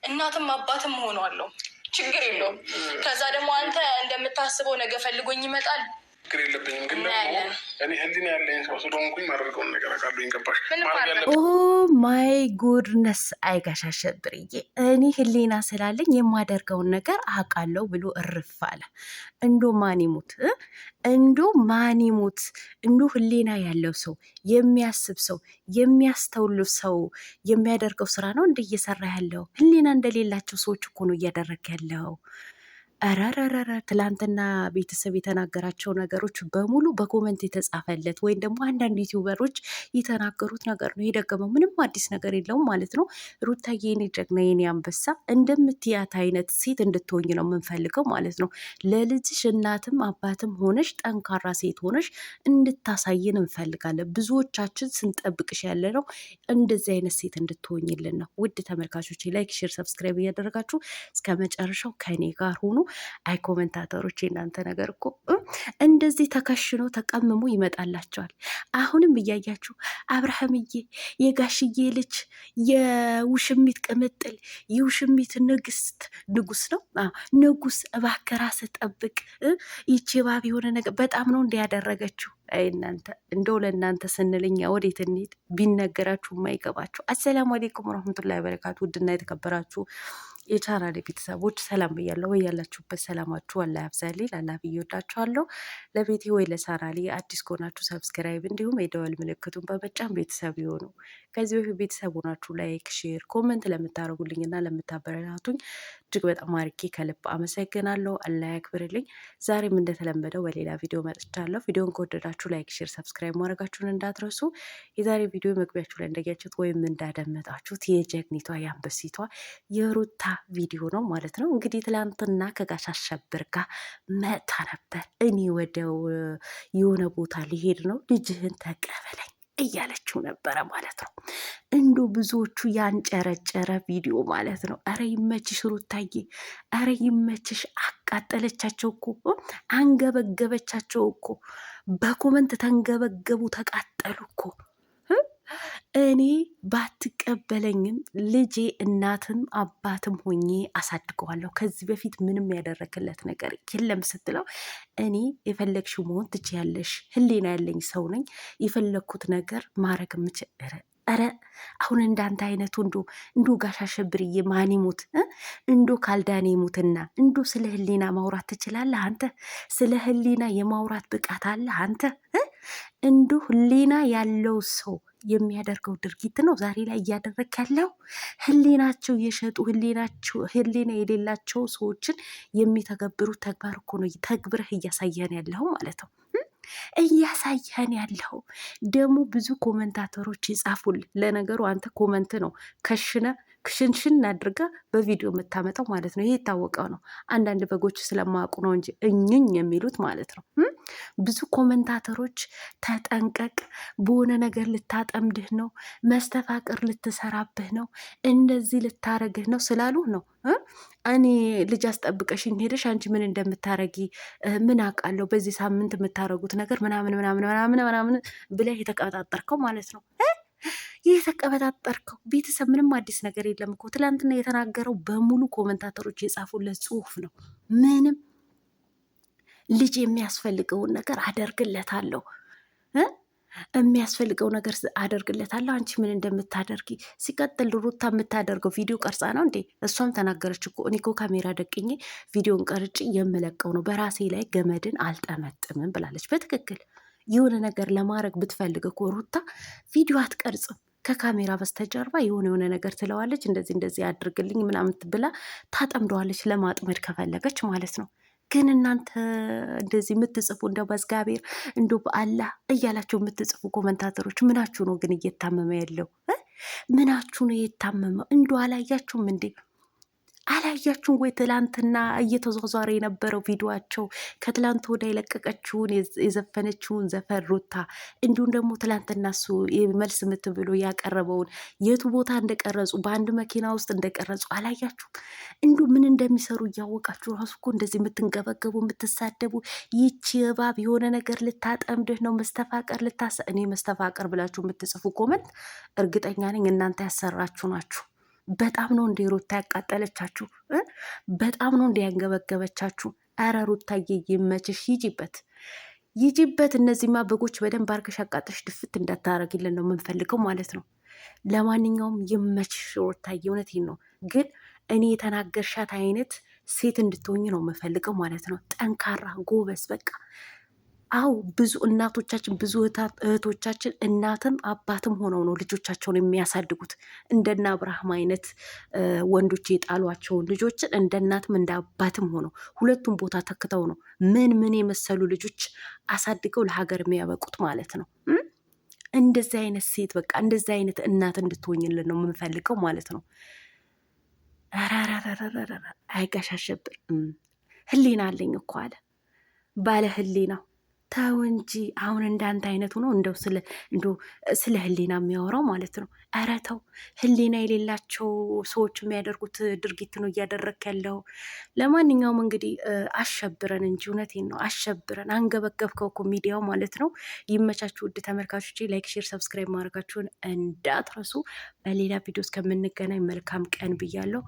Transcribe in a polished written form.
እናትም አባትም ሆኗለሁ። ችግር የለውም። ከዛ ደግሞ አንተ እንደምታስበው ነገ ፈልጎኝ ይመጣል። ችግር የለብኝም። ግን ደግሞ እኔ ህሊና ያለኝ ሰው ስለሆንኩኝ ማድረገውን ነገር አውቃለሁ። ገባሽ? ኦ ማይ ጉድነስ አይጋሽ አሸብርዬ፣ እኔ ህሊና ስላለኝ የማደርገውን ነገር አውቃለሁ ብሎ እርፍ አለ። እንዶ ማን ይሙት እንዶ ማን ይሙት እንዶ ህሊና ያለው ሰው የሚያስብ ሰው የሚያስተውል ሰው የሚያደርገው ስራ ነው እንደ እየሰራ ያለው። ህሊና እንደሌላቸው ሰዎች እኮ ነው እያደረግ ያለው። ረረረረ ትላንትና ቤተሰብ የተናገራቸው ነገሮች በሙሉ በኮመንት የተጻፈለት ወይም ደግሞ አንዳንድ ዩቲዩበሮች የተናገሩት ነገር ነው የደገመው። ምንም አዲስ ነገር የለውም ማለት ነው። ሩታዬ የኔ ጀግና የኔ አንበሳ እንደምትያት አይነት ሴት እንድትሆኝ ነው የምንፈልገው ማለት ነው። ለልጅሽ እናትም አባትም ሆነሽ ጠንካራ ሴት ሆነሽ እንድታሳይን እንፈልጋለን። ብዙዎቻችን ስንጠብቅሽ ያለ ነው እንደዚህ አይነት ሴት እንድትሆኝልን ነው። ውድ ተመልካቾች ላይክ፣ ሼር፣ ሰብስክራይብ እያደረጋችሁ እስከ መጨረሻው ከኔ ጋር ሆኑ። አይ ኮመንታተሮች የእናንተ ነገር እኮ እንደዚህ ተከሽኖ ተቀምሞ ይመጣላቸዋል። አሁንም እያያችሁ አብርሃምዬ የጋሽዬ ልጅ የውሽሚት ቅምጥል የውሽሚት ንጉስ ነው ንጉስ፣ እባክህ ራስህ ጠብቅ። ይቺ ባብ የሆነ ነገር በጣም ነው እንዲያደረገችው። አይ እናንተ እንደው ለእናንተ ስንልኛ ወዴት እንሂድ? ቢነገራችሁ የማይገባችሁ። አሰላሙ አሌይኩም ወረህመቱላሂ ወበረካቱ። ውድና የተከበራችሁ የቻናሌ ቤተሰቦች ሰላም ብያለሁ። ወይ ያላችሁበት ሰላማችሁ አላህ ያብዛልኝ። አላህ ብዬ ወዳችኋለሁ። ለቤቴ ወይ ለቻናሌ አዲስ ከሆናችሁ ሰብስክራይብ እንዲሁም የደወል ምልክቱን በመጫን ቤተሰብ ይሆኑ። ከዚህ በፊት ቤተሰብ ሆናችሁ ላይክ፣ ሼር፣ ኮመንት ለምታደርጉልኝ እና ለምታበረታቱኝ እጅግ በጣም አርጌ ከልብ አመሰግናለሁ። አላህ ያክብርልኝ። ዛሬም እንደተለመደው በሌላ ቪዲዮ መጥቻለሁ። ቪዲዮን ከወደዳችሁ ላይክ፣ ሼር፣ ሰብስክራይብ ማድረጋችሁን እንዳትረሱ። የዛሬ ቪዲዮ መግቢያችሁ ላይ እንዳያችሁት ወይም እንዳደመጣችሁት የጀግኒቷ የአንበሲቷ የሩታ ቪዲዮ ነው ማለት ነው። እንግዲህ ትላንትና ከጋሽ አሸብር ጋር መጣ ነበር። እኔ ወደው የሆነ ቦታ ሊሄድ ነው ልጅህን ተቀበለኝ እያለችው ነበረ ማለት ነው። እንዶ ብዙዎቹ ያንጨረጨረ ቪዲዮ ማለት ነው። አረ ይመችሽ ሩታዬ፣ አረ ይመችሽ። አቃጠለቻቸው እኮ አንገበገበቻቸው እኮ በኮመንት ተንገበገቡ፣ ተቃጠሉ እኮ። እኔ ባትቀበለኝም ልጄ እናትም አባትም ሆኜ አሳድገዋለሁ። ከዚህ በፊት ምንም ያደረክለት ነገር የለም ስትለው እኔ የፈለግሽው መሆን ትችያለሽ፣ ህሊና ያለኝ ሰው ነኝ፣ የፈለግኩት ነገር ማድረግ የምችል ኧረ አሁን እንዳንተ አይነቱ እንዶ ጋሽ አሸብርዬ ማን ይሙት እንዶ ካልዳኔ ይሙትና እንዶ ስለ ህሊና ማውራት ትችላለህ አንተ? ስለ ህሊና የማውራት ብቃት አለ አንተ? እንዶ ህሊና ያለው ሰው የሚያደርገው ድርጊት ነው ዛሬ ላይ እያደረግ ያለው። ህሊናቸው የሸጡ ህሊና የሌላቸው ሰዎችን የሚተገብሩት ተግባር እኮ ነው ተግብረህ እያሳየን ያለው ማለት ነው። እያሳየን ያለው ደግሞ ብዙ ኮመንታተሮች ይጻፉል። ለነገሩ አንተ ኮመንት ነው ክሽንሽን አድርጋ በቪዲዮ የምታመጣው ማለት ነው። ይሄ የታወቀው ነው። አንዳንድ በጎች ስለማያውቁ ነው እንጂ እኝኝ የሚሉት ማለት ነው። ብዙ ኮመንታተሮች ተጠንቀቅ፣ በሆነ ነገር ልታጠምድህ ነው፣ መስተፋቅር ልትሰራብህ ነው፣ እንደዚህ ልታረግህ ነው ስላሉ ነው። እኔ ልጅ አስጠብቀሽኝ ሄደሽ አንቺ ምን እንደምታረጊ ምን አውቃለሁ፣ በዚህ ሳምንት የምታረጉት ነገር ምናምን ምናምን ምናምን ምናምን ብለህ የተቀበጣጠርከው ማለት ነው። የተቀበጣጠርከው ቤተሰብ ምንም አዲስ ነገር የለም እኮ። ትላንትና የተናገረው በሙሉ ኮመንታተሮች የጻፉለት ጽሁፍ ነው። ምንም ልጅ የሚያስፈልገውን ነገር አደርግለታለሁ የሚያስፈልገው ነገር አደርግለታለሁ። አንቺ ምን እንደምታደርጊ ሲቀጥል ሩታ የምታደርገው ቪዲዮ ቀርጻ ነው እንዴ? እሷም ተናገረች እኮ እኔ እኮ ካሜራ ደቅኜ ቪዲዮን ቀርጭ የምለቀው ነው፣ በራሴ ላይ ገመድን አልጠመጥምም ብላለች። በትክክል የሆነ ነገር ለማድረግ ብትፈልግ እኮ ሩታ ቪዲዮ አትቀርጽም። ከካሜራ በስተጀርባ የሆነ ነገር ትለዋለች፣ እንደዚህ አድርግልኝ ምናምን ብላ ታጠምደዋለች፣ ለማጥመድ ከፈለገች ማለት ነው። ግን እናንተ እንደዚህ የምትጽፉ እንደው በእግዚአብሔር እንደው በአላህ እያላችሁ የምትጽፉ ኮመንታተሮች ምናችሁ ነው ግን እየታመመ ያለው? ምናችሁ ነው እየታመመው? እንደው አላያችሁም እንዴ? አላያችሁም ወይ? ትላንትና እየተዟዟረ የነበረው ቪዲዮቸው ከትላንት ወደ የለቀቀችውን የዘፈነችውን ዘፈን ሩታ፣ እንዲሁም ደግሞ ትላንትና እሱ መልስ ምት ብሎ ያቀረበውን የቱ ቦታ እንደቀረጹ በአንድ መኪና ውስጥ እንደቀረጹ አላያችሁም? እንዲሁ ምን እንደሚሰሩ እያወቃችሁ ራሱ እኮ እንደዚህ የምትንገበገቡ የምትሳደቡ፣ ይቺ እባብ የሆነ ነገር ልታጠምድህ ነው፣ መስተፋቀር እኔ መስተፋቀር ብላችሁ የምትጽፉ ኮመንት እርግጠኛ ነኝ እናንተ ያሰራችሁ ናችሁ። በጣም ነው እንደ ሩታ ያቃጠለቻችሁ፣ በጣም ነው እንደ ያንገበገበቻችሁ። ኧረ ሩታዬ ይመችሽ፣ ይጂበት። እነዚህማ በጎች በደንብ አርገሽ አቃጥሽ ድፍት እንዳታረግልን ነው የምንፈልገው ማለት ነው። ለማንኛውም ይመችሽ ሩታዬ፣ እውነቴን ነው። ግን እኔ የተናገርሻት አይነት ሴት እንድትሆኝ ነው የምፈልገው ማለት ነው። ጠንካራ ጎበዝ፣ በቃ አው ብዙ እናቶቻችን ብዙ እህቶቻችን እናትም አባትም ሆነው ነው ልጆቻቸውን የሚያሳድጉት። እንደና አብርሃም አይነት ወንዶች የጣሏቸውን ልጆችን እንደ እናትም እንደ አባትም ሆነው ሁለቱም ቦታ ተክተው ነው ምን የመሰሉ ልጆች አሳድገው ለሀገር የሚያበቁት ማለት ነው። እንደዚህ አይነት ሴት በቃ እንደዚህ አይነት እናት እንድትሆኝልን ነው የምንፈልገው ማለት ነው። አይጋሻሸብር ህሊና አለኝ እኮ አለ ባለ ህሊናው። ተው እንጂ አሁን እንዳንተ አይነቱ ነው እንደው ስለ ህሊና የሚያወራው ማለት ነው። ኧረ ተው፣ ህሊና የሌላቸው ሰዎች የሚያደርጉት ድርጊት ነው እያደረክ ያለው። ለማንኛውም እንግዲህ አሸብረን እንጂ እውነቴን ነው አሸብረን፣ አንገበገብከው እኮ ሚዲያው ማለት ነው። ይመቻችሁ ውድ ተመልካቾች፣ ላይክ፣ ሼር፣ ሰብስክራይብ ማድረጋችሁን እንዳትረሱ። በሌላ ቪዲዮ እስከምንገናኝ መልካም ቀን ብያለሁ።